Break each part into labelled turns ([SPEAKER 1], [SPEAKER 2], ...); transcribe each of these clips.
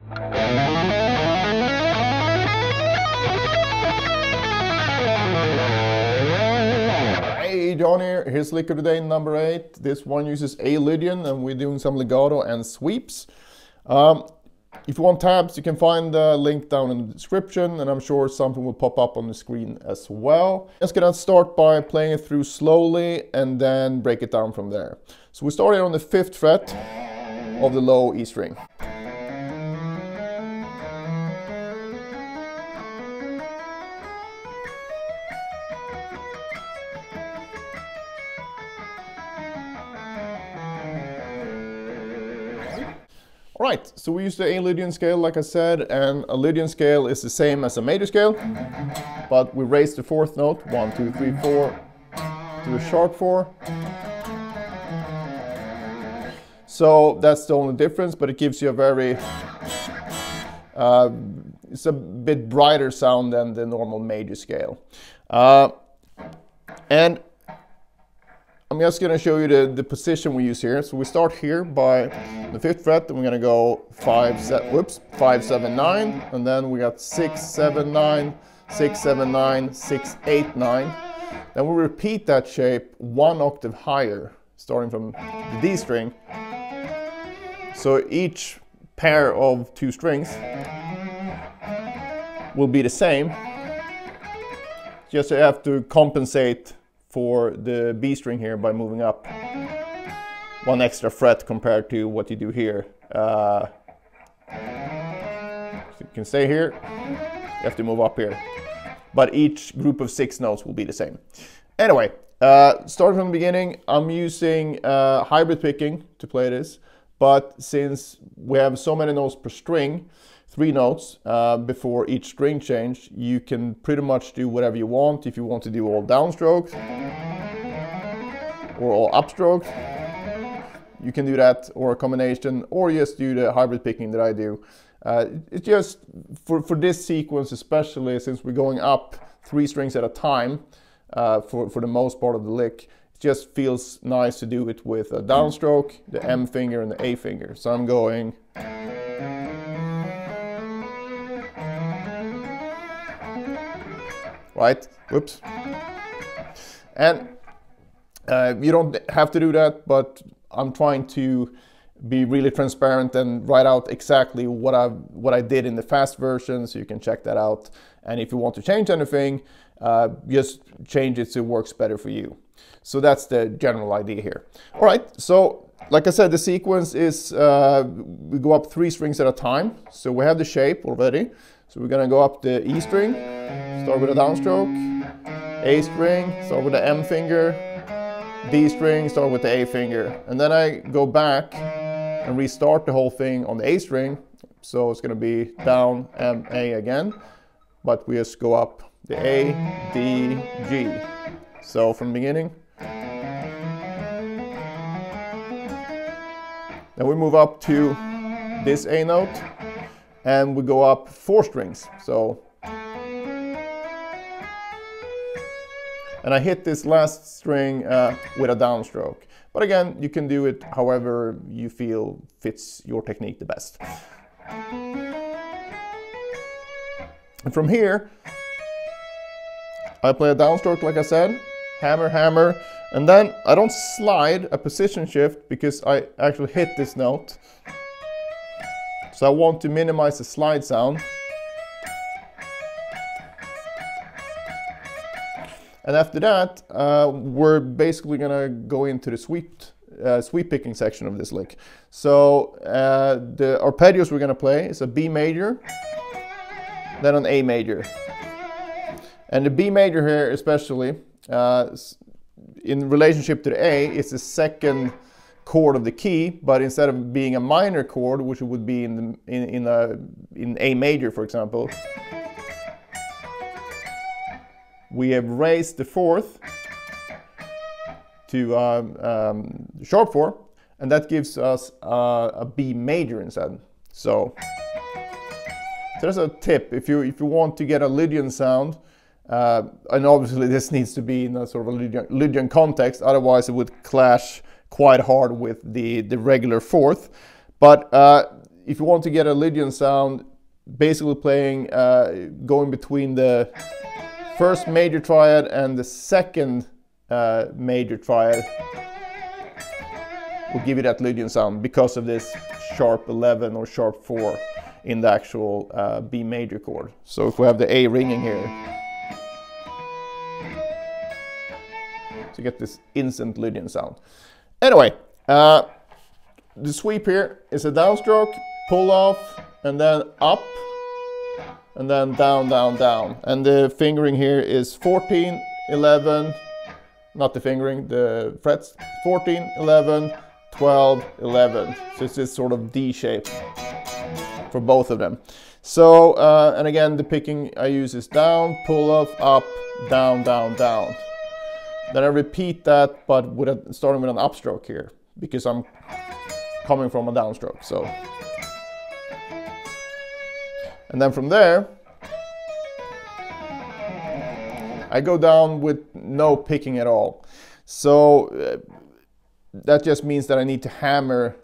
[SPEAKER 1] Hey, John here. Here's lick of the day number 8. This one uses A Lydian and we're doing some legato and sweeps. If you want tabs, you can find the link down in the description, and I'm sure something will pop up on the screen as well. Just gonna start by playing it through slowly and then break it down from there. So we started on the 5th fret of the low E string. Alright, so we use the A Lydian scale like I said, and a Lydian scale is the same as a major scale, but we raise the 4th note, 1, 2, 3, 4, to a sharp 4. So that's the only difference, but it gives you a very, it's a bit brighter sound than the normal major scale. And I'm just going to show you the position we use here. So we start here by the 5th fret, and we're going to go 5, 7, 9, and then we got 6, 7, 9, 6, 7, 9, 6, 8, 9. Then we repeat that shape 1 octave higher, starting from the D string. So each pair of 2 strings will be the same. Just so you have to compensate for the B string here by moving up 1 extra fret compared to what you do here. So you can stay here, you have to move up here. But each group of 6 notes will be the same. Anyway, starting from the beginning, I'm using hybrid picking to play this. But since we have so many notes per string, 3 notes before each string change, you can pretty much do whatever you want. If you want to do all downstrokes or all upstrokes, you can do that, or a combination, or just do the hybrid picking that I do. It's just for this sequence, especially since we're going up 3 strings at a time for the most part of the lick, it just feels nice to do it with a downstroke, the M finger and the A finger. So I'm going right, whoops. And you don't have to do that, but I'm trying to be really transparent and write out exactly what I did in the fast version, so you can check that out. And if you want to change anything, just change it so it works better for you. So that's the general idea here. All right, so like I said, the sequence is we go up 3 strings at a time. So we have the shape already. So we're gonna go up the E string, start with a downstroke, A string, start with the M finger, D string, start with the A finger. And then I go back and restart the whole thing on the A string. So it's gonna be down, M, A again. But we just go up the A, D, G. So from the beginning. Then we move up to this A note, and we go up 4 strings. So, and I hit this last string with a downstroke. But again, you can do it however you feel fits your technique the best. And from here, I play a downstroke like I said, hammer, hammer, and then I don't slide a position shift because I actually hit this note. So I want to minimize the slide sound. And after that, we're basically gonna go into the sweep picking section of this lick. So the arpeggios we're gonna play is a B major, then an A major. And the B major here especially, in relationship to the A, it's the 2nd chord of the key, but instead of being a minor chord, which it would be in A major, for example, we have raised the 4th to sharp 4, and that gives us a B major instead. So there's a tip if you want to get a Lydian sound. And obviously this needs to be in a sort of a Lydian context, otherwise it would clash quite hard with the regular 4th. But if you want to get a Lydian sound, basically playing, going between the first major triad and the second major triad will give you that Lydian sound because of this sharp 11 or sharp 4 in the actual B major chord. So if we have the A ringing here, to get this instant Lydian sound. Anyway, the sweep here is a downstroke, pull off, and then up, and then down, down, down. And the fingering here is 14, 11, not the fingering, the frets, 14, 11, 12, 11. So it's this sort of D shape for both of them. So, and again, the picking I use is down, pull off, up, down, down, down. Then I repeat that, but starting with an upstroke here, because I'm coming from a downstroke. So, and then from there, I go down with no picking at all. So that just means that I need to hammer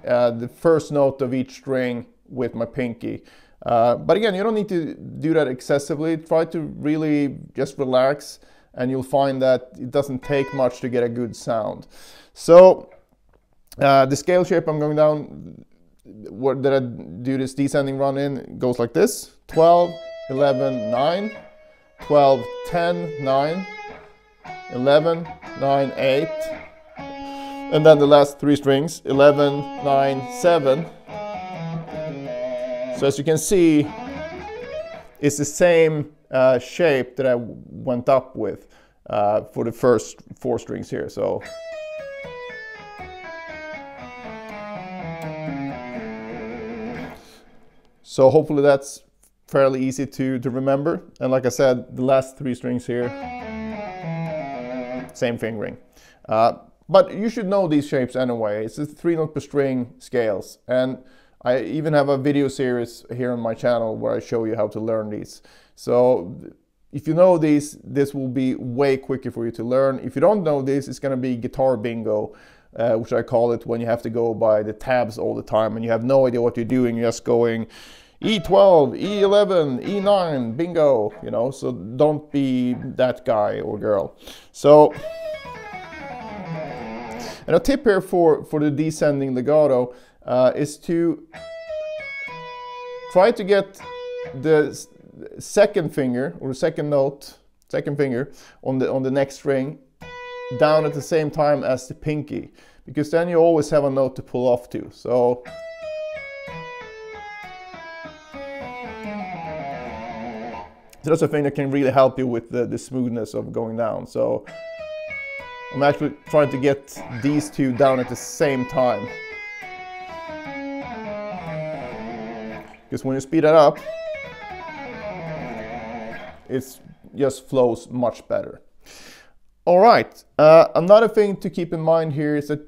[SPEAKER 1] the first note of each string with my pinky. But again, you don't need to do that excessively. Try to really just relax, and you'll find that it doesn't take much to get a good sound. So the scale shape I'm going down, that I do this descending run in, goes like this: 12, 11, 9, 12, 10, 9, 11, 9, 8, and then the last 3 strings, 11, 9, 7. So as you can see, it's the same shape that I went up with for the first 4 strings here. So hopefully that's fairly easy to remember. And like I said, the last 3 strings here, same fingering. But you should know these shapes anyway. It's a 3-note per string scales. And I even have a video series here on my channel where I show you how to learn these. So if you know these, this will be way quicker for you to learn. If you don't know this, it's going to be guitar bingo, which I call it, when you have to go by the tabs all the time and you have no idea what you're doing. You're just going E12, E11, E9, bingo, you know. So don't be that guy or girl. So, and a tip here for the descending legato is to try to get the second finger, or the second note, second finger on the next string down at the same time as the pinky, because then you always have a note to pull off to. So that's a thing that can really help you with the smoothness of going down. So I'm actually trying to get these 2 down at the same time, because when you speed it up, it just flows much better. All right, another thing to keep in mind here is that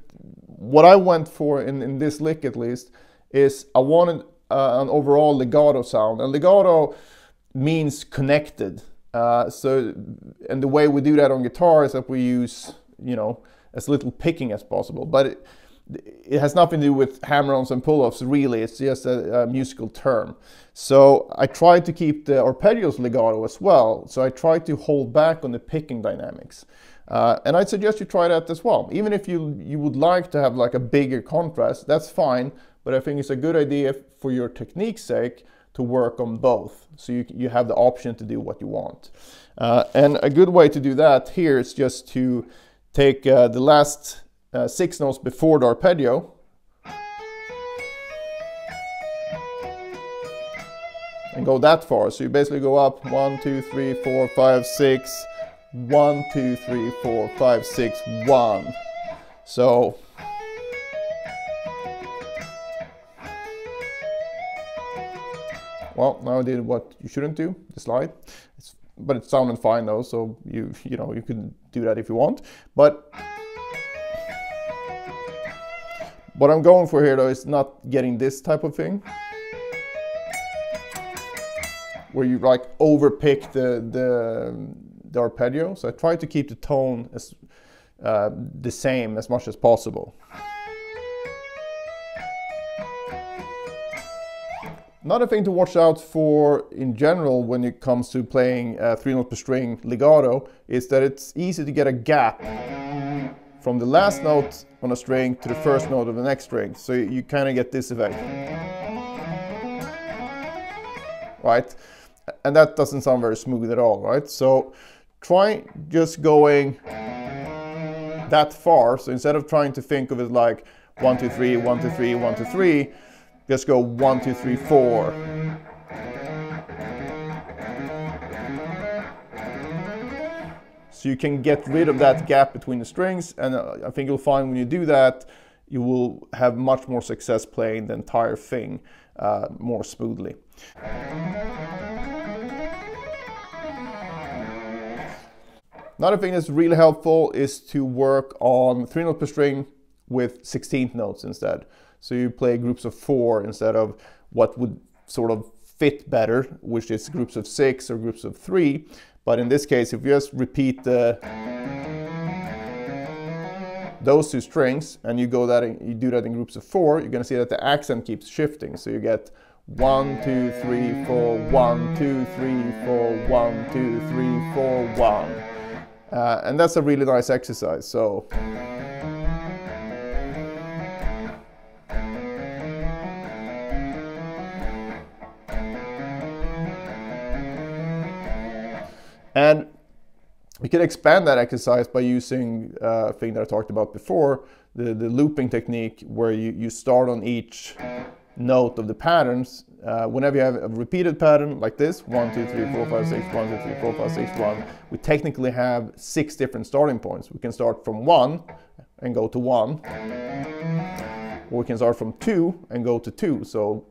[SPEAKER 1] what I went for in this lick at least is I wanted an overall legato sound. And legato means connected. And the way we do that on guitar is that we use, you know, as little picking as possible. But it has nothing to do with hammer-ons and pull-offs, really. It's just a musical term. So I tried to keep the arpeggios legato as well. So I tried to hold back on the picking dynamics. And I'd suggest you try that as well. Even if you would like to have like a bigger contrast, that's fine. But I think it's a good idea for your technique's sake to work on both. So you have the option to do what you want. And a good way to do that here is just to take the last 6 notes before the arpeggio, and go that far. So you basically go up 1, 2, 3, 4, 5, 6, 1, 2, 3, 4, 5, 6, 1. So well, now I did what you shouldn't do, the slide. But it sounded fine though, so you know, you can do that if you want. But what I'm going for here though is not getting this type of thing, where you like overpick the arpeggio. So I try to keep the tone as the same as much as possible. Another thing to watch out for in general when it comes to playing 3-note per string legato is that it's easy to get a gap from the last note on a string to the first note of the next string. So you kind of get this effect. Right? And that doesn't sound very smooth at all, right? So try just going that far. So instead of trying to think of it like 1, 2, 3, 1, 2, 3, 1, 2, 3, just go 1, 2, 3, 4. So you can get rid of that gap between the strings, and I think you'll find when you do that, you will have much more success playing the entire thing more smoothly. Another thing that's really helpful is to work on 3-note per string with 16th notes instead. So you play groups of 4 instead of what would sort of fit better, which is groups of 6 or groups of 3. But in this case, if you just repeat those two strings and you do that in groups of 4, you're going to see that the accent keeps shifting. So you get 1, 2, 3, 4, 1, 2, 3, 4, 1, 2, 3, 4, 1. And that's a really nice exercise. So and you can expand that exercise by using a thing that I talked about before, the looping technique, where you start on each note of the patterns. Whenever you have a repeated pattern like this, 1, 2, 3, 4, 5, 6, 1, 2, 3, 4, 5, 6, 1, we technically have 6 different starting points. We can start from 1 and go to 1, or we can start from 2 and go to 2. So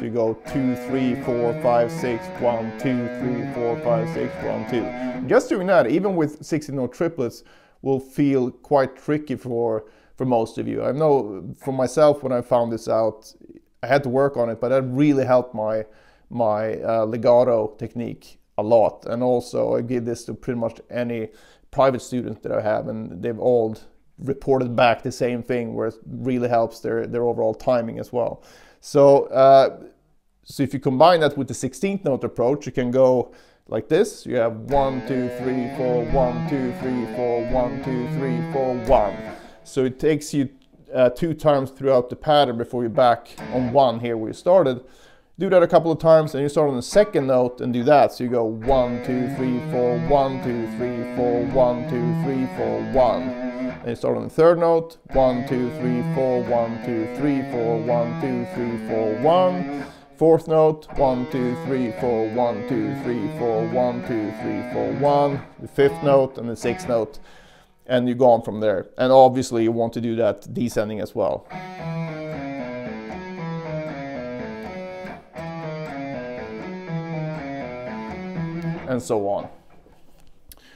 [SPEAKER 1] you go 2, 3, 4, 5, 6, 1, 2, 3, 4, 5, 6, 1, 2. Just doing that, even with 16-note triplets, will feel quite tricky for most of you. I know for myself, when I found this out, I had to work on it, but that really helped my legato technique a lot. And also I give this to pretty much any private student that I have, and they've all reported back the same thing, where it really helps their overall timing as well. So if you combine that with the 16th note approach, you can go like this. You have 1, 2, 3, 4, 1, 2, 3, 4, 1, 2, 3, 4, 1. So it takes you 2 times throughout the pattern before you're back on 1 here where you started. Do that a couple of times and you start on the 2nd note and do that. So you go 1, 2, 3, 4, 1, 2, 3, 4, 1, 2, 3, 4, 1. And you start on the 3rd note, 1, 2, 3, 4, 1, 2, 3, 4, 1, 2, 3, 4, 1. 4th note, 1, 2, 3, 4, 1, 2, 3, 4, 1, 2, 3, 4, 1. The 5th note and the 6th note. And you go on from there. And obviously you want to do that descending as well. And so on.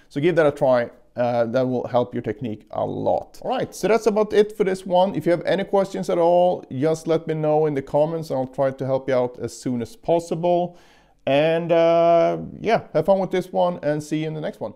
[SPEAKER 1] So give that a try. That will help your technique a lot. All right, so that's about it for this one. If you have any questions at all, just let me know in the comments. I'll try to help you out as soon as possible. And yeah, have fun with this one and see you in the next one.